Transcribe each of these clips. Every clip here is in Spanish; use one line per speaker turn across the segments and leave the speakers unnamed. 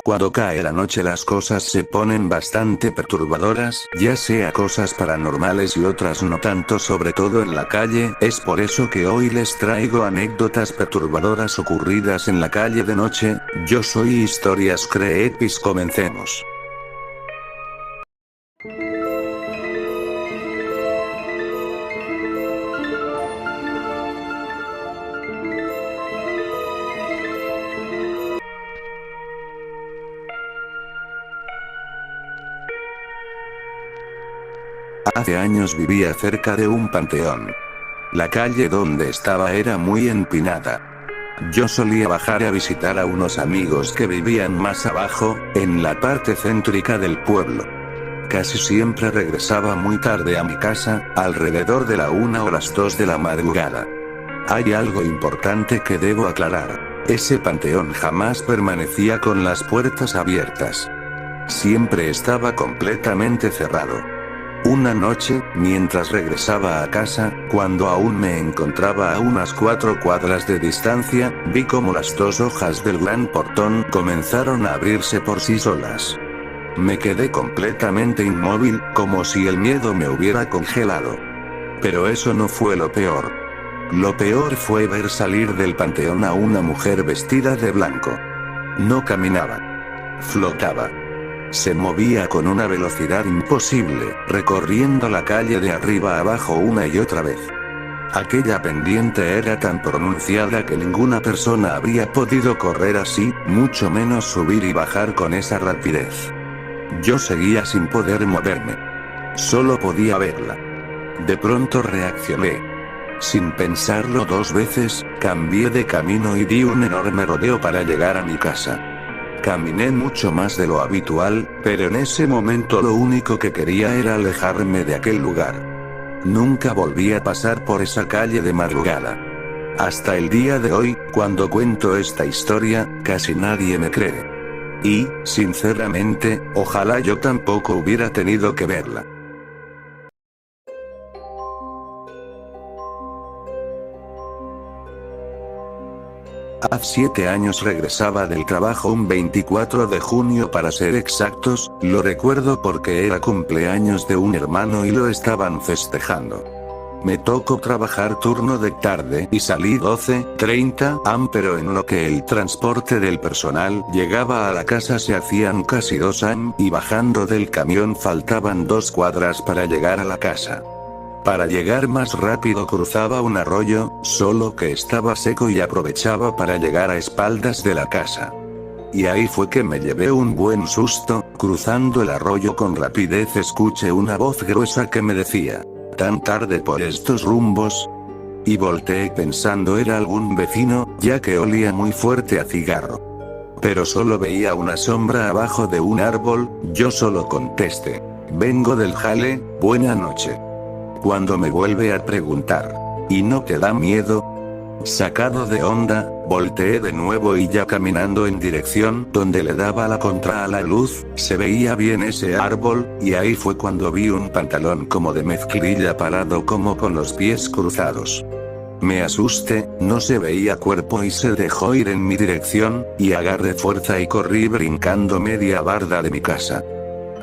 Cuando cae la noche las cosas se ponen bastante perturbadoras, ya sea cosas paranormales y otras no tanto, sobre todo en la calle. Es por eso que hoy les traigo anécdotas perturbadoras ocurridas en la calle de noche. Yo soy Historias Creepys, comencemos. Hace años vivía cerca de un panteón. La calle donde estaba era muy empinada. Yo solía bajar a visitar a unos amigos que vivían más abajo, en la parte céntrica del pueblo. Casi siempre regresaba muy tarde a mi casa, alrededor de la 1 o las 2 de la madrugada. Hay algo importante que debo aclarar. Ese panteón jamás permanecía con las puertas abiertas. Siempre estaba completamente cerrado. Una noche, mientras regresaba a casa, cuando aún me encontraba a unas 4 cuadras de distancia, vi como las 2 hojas del gran portón comenzaron a abrirse por sí solas. Me quedé completamente inmóvil, como si el miedo me hubiera congelado. Pero eso no fue lo peor. Lo peor fue ver salir del panteón a una mujer vestida de blanco. No caminaba. Flotaba. Se movía con una velocidad imposible, recorriendo la calle de arriba a abajo una y otra vez. Aquella pendiente era tan pronunciada que ninguna persona habría podido correr así, mucho menos subir y bajar con esa rapidez. Yo seguía sin poder moverme. Solo podía verla. De pronto reaccioné. Sin pensarlo 2 veces, cambié de camino y di un enorme rodeo para llegar a mi casa. Caminé mucho más de lo habitual, pero en ese momento lo único que quería era alejarme de aquel lugar. Nunca volví a pasar por esa calle de madrugada. Hasta el día de hoy, cuando cuento esta historia, casi nadie me cree. Y, sinceramente, ojalá yo tampoco hubiera tenido que verla. Hace 7 años regresaba del trabajo un 24 de junio para ser exactos, lo recuerdo porque era cumpleaños de un hermano y lo estaban festejando. Me tocó trabajar turno de tarde y salí 12:30 am, pero en lo que el transporte del personal llegaba a la casa se hacían casi 2 am, y bajando del camión faltaban 2 cuadras para llegar a la casa. Para llegar más rápido cruzaba un arroyo, solo que estaba seco y aprovechaba para llegar a espaldas de la casa. Y ahí fue que me llevé un buen susto. Cruzando el arroyo con rapidez escuché una voz gruesa que me decía: ¿tan tarde por estos rumbos? Y volteé pensando era algún vecino, ya que olía muy fuerte a cigarro. Pero solo veía una sombra abajo de un árbol. Yo solo contesté: vengo del jale, buena noche. Cuando me vuelve a preguntar: ¿y no te da miedo? Sacado de onda, volteé de nuevo y ya caminando en dirección donde le daba la contra a la luz, se veía bien ese árbol, y ahí fue cuando vi un pantalón como de mezclilla parado como con los pies cruzados. Me asusté, no se veía cuerpo y se dejó ir en mi dirección, y agarré fuerza y corrí brincando media barda de mi casa.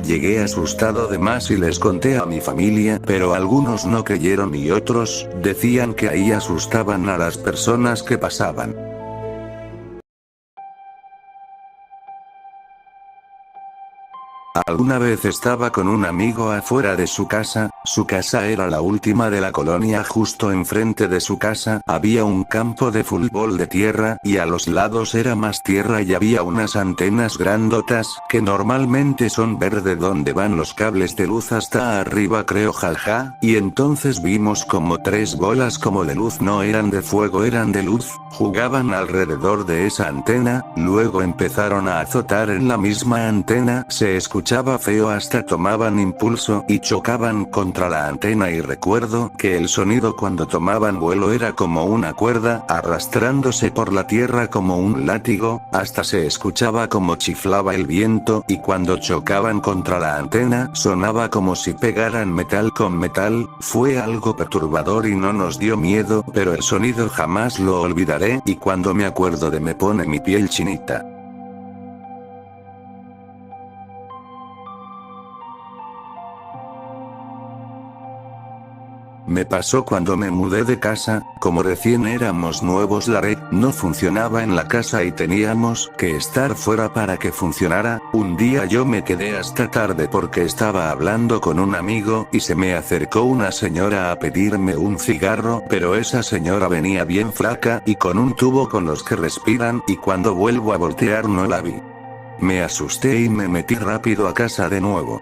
Llegué asustado de más y les conté a mi familia, pero algunos no creyeron y otros decían que ahí asustaban a las personas que pasaban. Alguna vez estaba con un amigo afuera de su casa era la última de la colonia. Justo enfrente de su casa había un campo de fútbol de tierra y a los lados era más tierra y había unas antenas grandotas que normalmente son verde donde van los cables de luz hasta arriba creo jaja, y entonces vimos como 3 bolas como de luz, no eran de fuego eran de luz, jugaban alrededor de esa antena, luego empezaron a azotar en la misma antena, se escuchaba feo hasta tomaban impulso y chocaban contra la antena y recuerdo que el sonido cuando tomaban vuelo era como una cuerda arrastrándose por la tierra como un látigo, hasta se escuchaba como chiflaba el viento y cuando chocaban contra la antena sonaba como si pegaran metal con metal. Fue algo perturbador y no nos dio miedo, pero el sonido jamás lo olvidaré y cuando me acuerdo de me pone mi piel chinita. Me pasó cuando me mudé de casa, como recién éramos nuevos la red no funcionaba en la casa y teníamos que estar fuera para que funcionara. Un día yo me quedé hasta tarde porque estaba hablando con un amigo y se me acercó una señora a pedirme un cigarro, pero esa señora venía bien flaca y con un tubo con los que respiran, y cuando vuelvo a voltear no la vi. Me asusté y me metí rápido a casa de nuevo.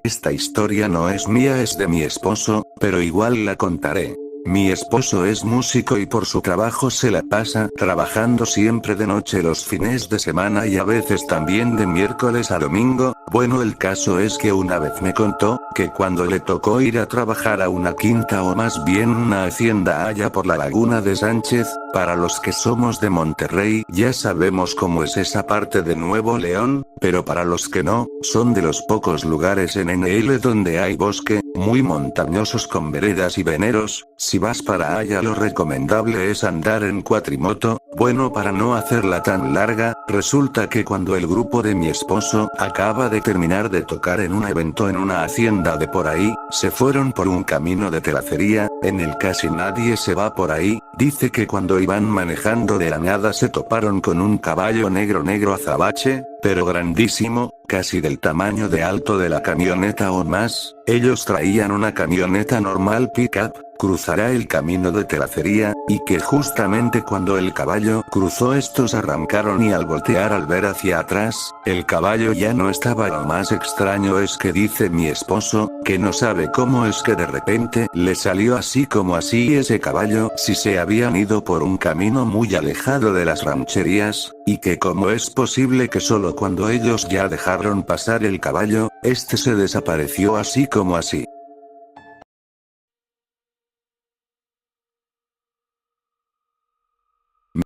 Esta historia no es mía, es de mi esposo, pero igual la contaré. Mi esposo es músico y por su trabajo se la pasa trabajando siempre de noche los fines de semana y a veces también de miércoles a domingo. Bueno, el caso es que una vez me contó que cuando le tocó ir a trabajar a una quinta o más bien una hacienda allá por la laguna de Sánchez, para los que somos de Monterrey ya sabemos cómo es esa parte de Nuevo León, pero para los que no, son de los pocos lugares en NL donde hay bosque, muy montañosos con veredas y veneros. Si vas para allá lo recomendable es andar en cuatrimoto. Bueno, para no hacerla tan larga, resulta que cuando el grupo de mi esposo acaba de terminar de tocar en un evento en una hacienda de por ahí, se fueron por un camino de terracería, en el casi nadie se va por ahí. Dice que cuando iban manejando de la nada se toparon con un caballo negro azabache, pero grandísimo, casi del tamaño de alto de la camioneta o más. Ellos traían una camioneta normal pickup, cruzará el camino de terracería, y que justamente cuando el caballo cruzó estos arrancaron y al voltear al ver hacia atrás, el caballo ya no estaba. Lo más extraño es que dice mi esposo, que no sabe cómo es que de repente le salió así como así ese caballo si se habían ido por un camino muy alejado de las rancherías, y que cómo es posible que solo cuando ellos ya dejaron pasar el caballo, este se desapareció así como así.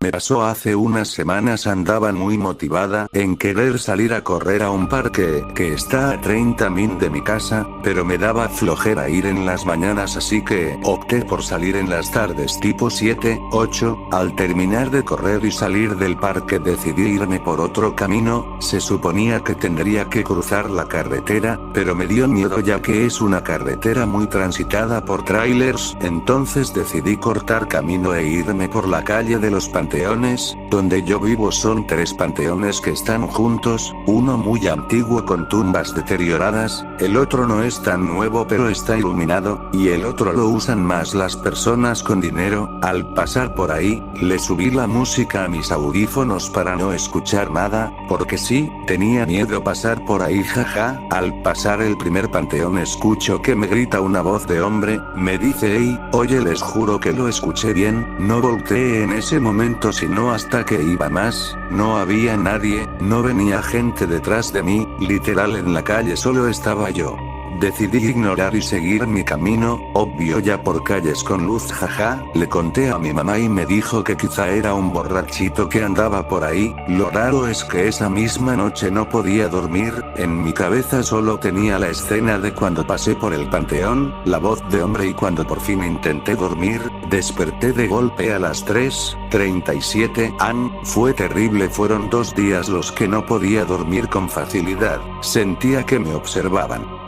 Me pasó hace unas semanas, andaba muy motivada en querer salir a correr a un parque que está a 30 min de mi casa, pero me daba flojera ir en las mañanas, así que opté por salir en las tardes tipo 7, 8, al terminar de correr y salir del parque decidí irme por otro camino. Se suponía que tendría que cruzar la carretera, pero me dio miedo ya que es una carretera muy transitada por trailers, entonces decidí cortar camino e irme por la calle de los panteones. Donde yo vivo son 3 panteones que están juntos, uno muy antiguo con tumbas deterioradas, el otro no es tan nuevo pero está iluminado, y el otro lo usan más las personas con dinero. Al pasar por ahí, le subí la música a mis audífonos para no escuchar nada, porque sí, tenía miedo pasar por ahí, jaja. Al pasar el primer panteón escucho que me grita una voz de hombre, me dice: "Hey, oye", les juro que lo escuché bien, no volteé en ese momento sino hasta que iba más, no había nadie, no venía gente detrás de mí, literal en la calle solo estaba yo. Decidí ignorar y seguir mi camino, obvio ya por calles con luz, jaja. Le conté a mi mamá y me dijo que quizá era un borrachito que andaba por ahí. Lo raro es que esa misma noche no podía dormir, en mi cabeza solo tenía la escena de cuando pasé por el panteón, la voz de hombre, y cuando por fin intenté dormir, desperté de golpe a las 3:37 am, fue terrible, fueron 2 días los que no podía dormir con facilidad, sentía que me observaban.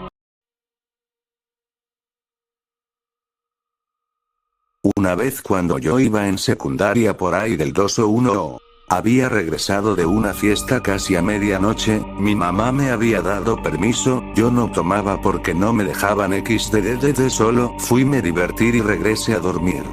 Una vez cuando yo iba en secundaria por ahí del 2 o 1, había regresado de una fiesta casi a medianoche, mi mamá me había dado permiso, yo no tomaba porque no me dejaban xddd, solo fui, me divertí y regresé a dormir.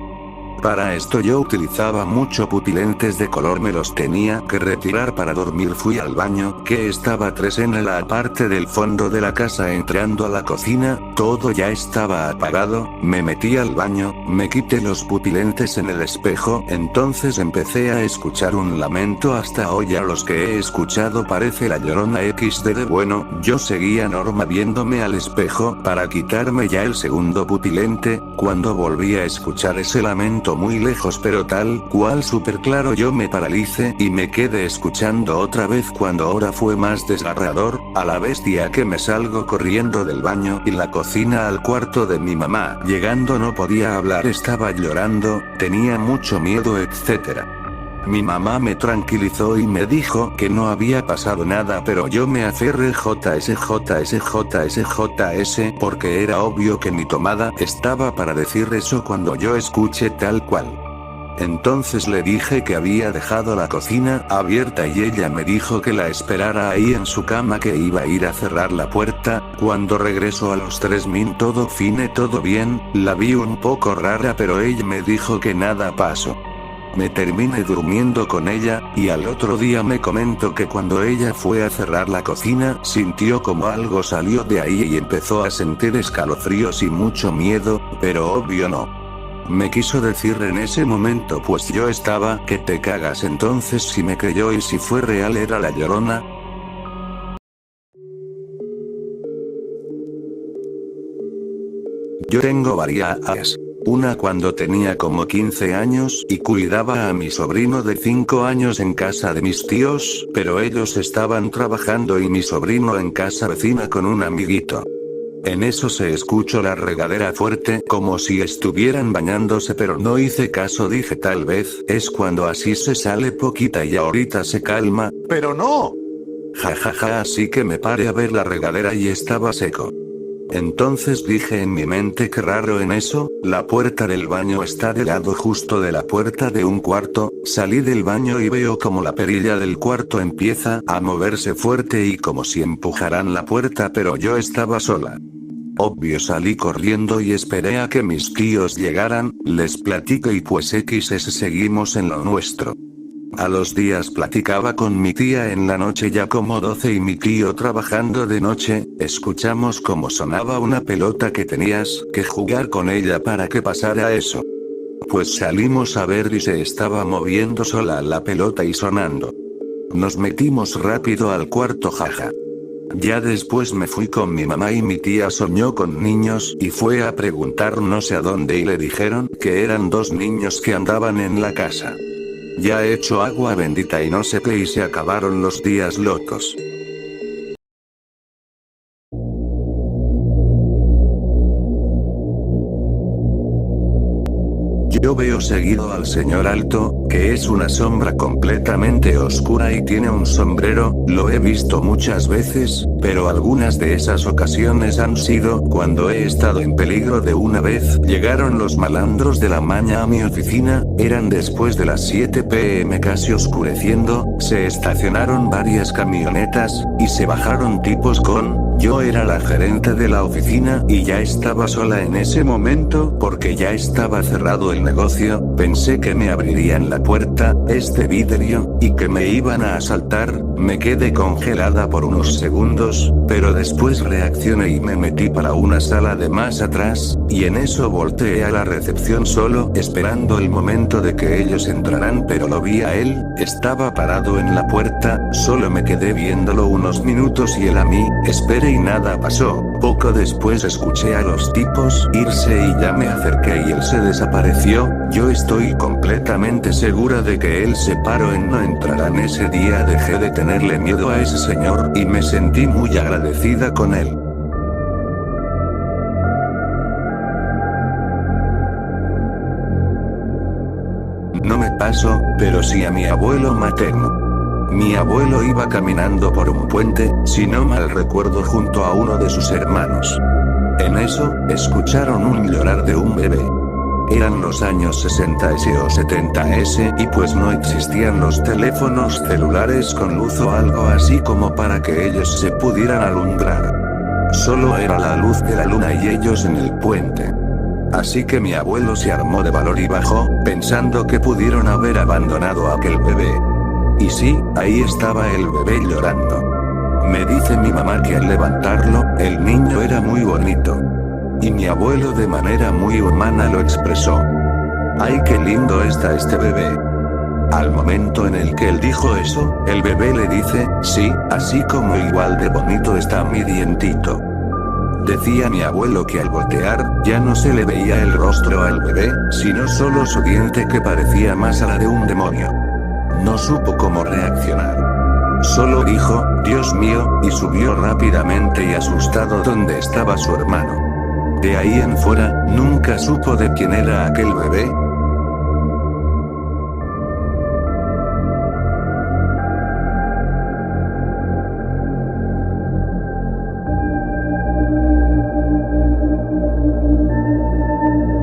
Para esto yo utilizaba mucho pupilentes de color, me los tenía que retirar para dormir. Fui al baño, que estaba 3 en la parte del fondo de la casa. Entrando a la cocina, todo ya estaba apagado, me metí al baño, me quité los pupilentes en el espejo, entonces empecé a escuchar un lamento. Hasta hoy a los que he escuchado parece La Llorona xdd. Bueno, yo seguía normal viéndome al espejo para quitarme ya el segundo pupilente, cuando volví a escuchar ese lamento muy lejos pero tal cual súper claro. Yo me paralicé y me quedé escuchando otra vez, cuando ahora fue más desgarrador, a la bestia que me salgo corriendo del baño y la cocina al cuarto de mi mamá. Llegando no podía hablar, estaba llorando, tenía mucho miedo, etc. Mi mamá me tranquilizó y me dijo que no había pasado nada, pero yo me aferré JS porque era obvio que mi tomada estaba para decir eso cuando yo escuché tal cual. Entonces le dije que había dejado la cocina abierta y ella me dijo que la esperara ahí en su cama, que iba a ir a cerrar la puerta. Cuando regresó a los 3 min todo fine, todo bien, la vi un poco rara pero ella me dijo que nada pasó. Me terminé durmiendo con ella, y al otro día me comentó que cuando ella fue a cerrar la cocina, sintió como algo salió de ahí y empezó a sentir escalofríos y mucho miedo, pero obvio no. Me quiso decir en ese momento pues yo estaba que te cagas. Entonces si me creyó y si fue real era la Llorona. Yo tengo varias. Una cuando tenía como 15 años y cuidaba a mi sobrino de 5 años en casa de mis tíos, pero ellos estaban trabajando y mi sobrino en casa vecina con un amiguito. En eso se escuchó la regadera fuerte como si estuvieran bañándose, pero no hice caso, dije tal vez es cuando así se sale poquita y ahorita se calma, pero no. Jajaja, así que me paré a ver la regadera y estaba seco. Entonces dije en mi mente qué raro. En eso, la puerta del baño está del lado justo de la puerta de un cuarto. Salí del baño y veo como la perilla del cuarto empieza a moverse fuerte y como si empujaran la puerta, pero yo estaba sola. Obvio salí corriendo y esperé a que mis tíos llegaran, les platiqué y pues seguimos en lo nuestro. A los días platicaba con mi tía en la noche ya como 12 y mi tío trabajando de noche, escuchamos cómo sonaba una pelota que tenías que jugar con ella para que pasara eso. Pues salimos a ver y se estaba moviendo sola la pelota y sonando. Nos metimos rápido al cuarto, jaja. Ya después me fui con mi mamá y mi tía soñó con niños y fue a preguntar no sé a dónde y le dijeron que eran 2 niños que andaban en la casa. Ya he hecho agua bendita y no sé qué y se acabaron los días locos. Yo veo seguido al señor alto, que es una sombra completamente oscura y tiene un sombrero. Lo he visto muchas veces, pero algunas de esas ocasiones han sido cuando he estado en peligro. De una vez llegaron los malandros de la maña a mi oficina, eran después de las 7 p.m. casi oscureciendo, se estacionaron varias camionetas, y se bajaron tipos yo era la gerente de la oficina y ya estaba sola en ese momento porque ya estaba cerrado el negocio. Pensé que me abrirían la puerta, este vidrio, y que me iban a asaltar. Me quedé congelada por unos segundos, pero después reaccioné y me metí para una sala de más atrás, y en eso volteé a la recepción solo esperando el momento de que ellos entraran, pero lo vi a él, estaba parado en la puerta, solo me quedé viéndolo unos minutos y él a mí, esperé y nada pasó. Poco después escuché a los tipos irse y ya me acerqué y él se desapareció. Yo estoy completamente segura de que él se paró en no entrarán. Ese día dejé de tenerle miedo a ese señor y me sentí muy agradecida con él. No me pasó, pero sí a mi abuelo materno. Mi abuelo iba caminando por un puente, si no mal recuerdo, junto a uno de sus hermanos. En eso, escucharon un llorar de un bebé. Eran los años 60s o 70s y pues no existían los teléfonos celulares con luz o algo así como para que ellos se pudieran alumbrar. Solo era la luz de la luna y ellos en el puente. Así que mi abuelo se armó de valor y bajó, pensando que pudieron haber abandonado a aquel bebé. Y sí, ahí estaba el bebé llorando. Me dice mi mamá que al levantarlo, el niño era muy bonito. Y mi abuelo de manera muy humana lo expresó. ¡Ay, qué lindo está este bebé! Al momento en el que él dijo eso, el bebé le dice, sí, así como igual de bonito está mi dientito. Decía mi abuelo que al voltear, ya no se le veía el rostro al bebé, sino solo su diente que parecía más a la de un demonio. No supo cómo reaccionar. Solo dijo, Dios mío, y subió rápidamente y asustado donde estaba su hermano. De ahí en fuera, nunca supo de quién era aquel bebé,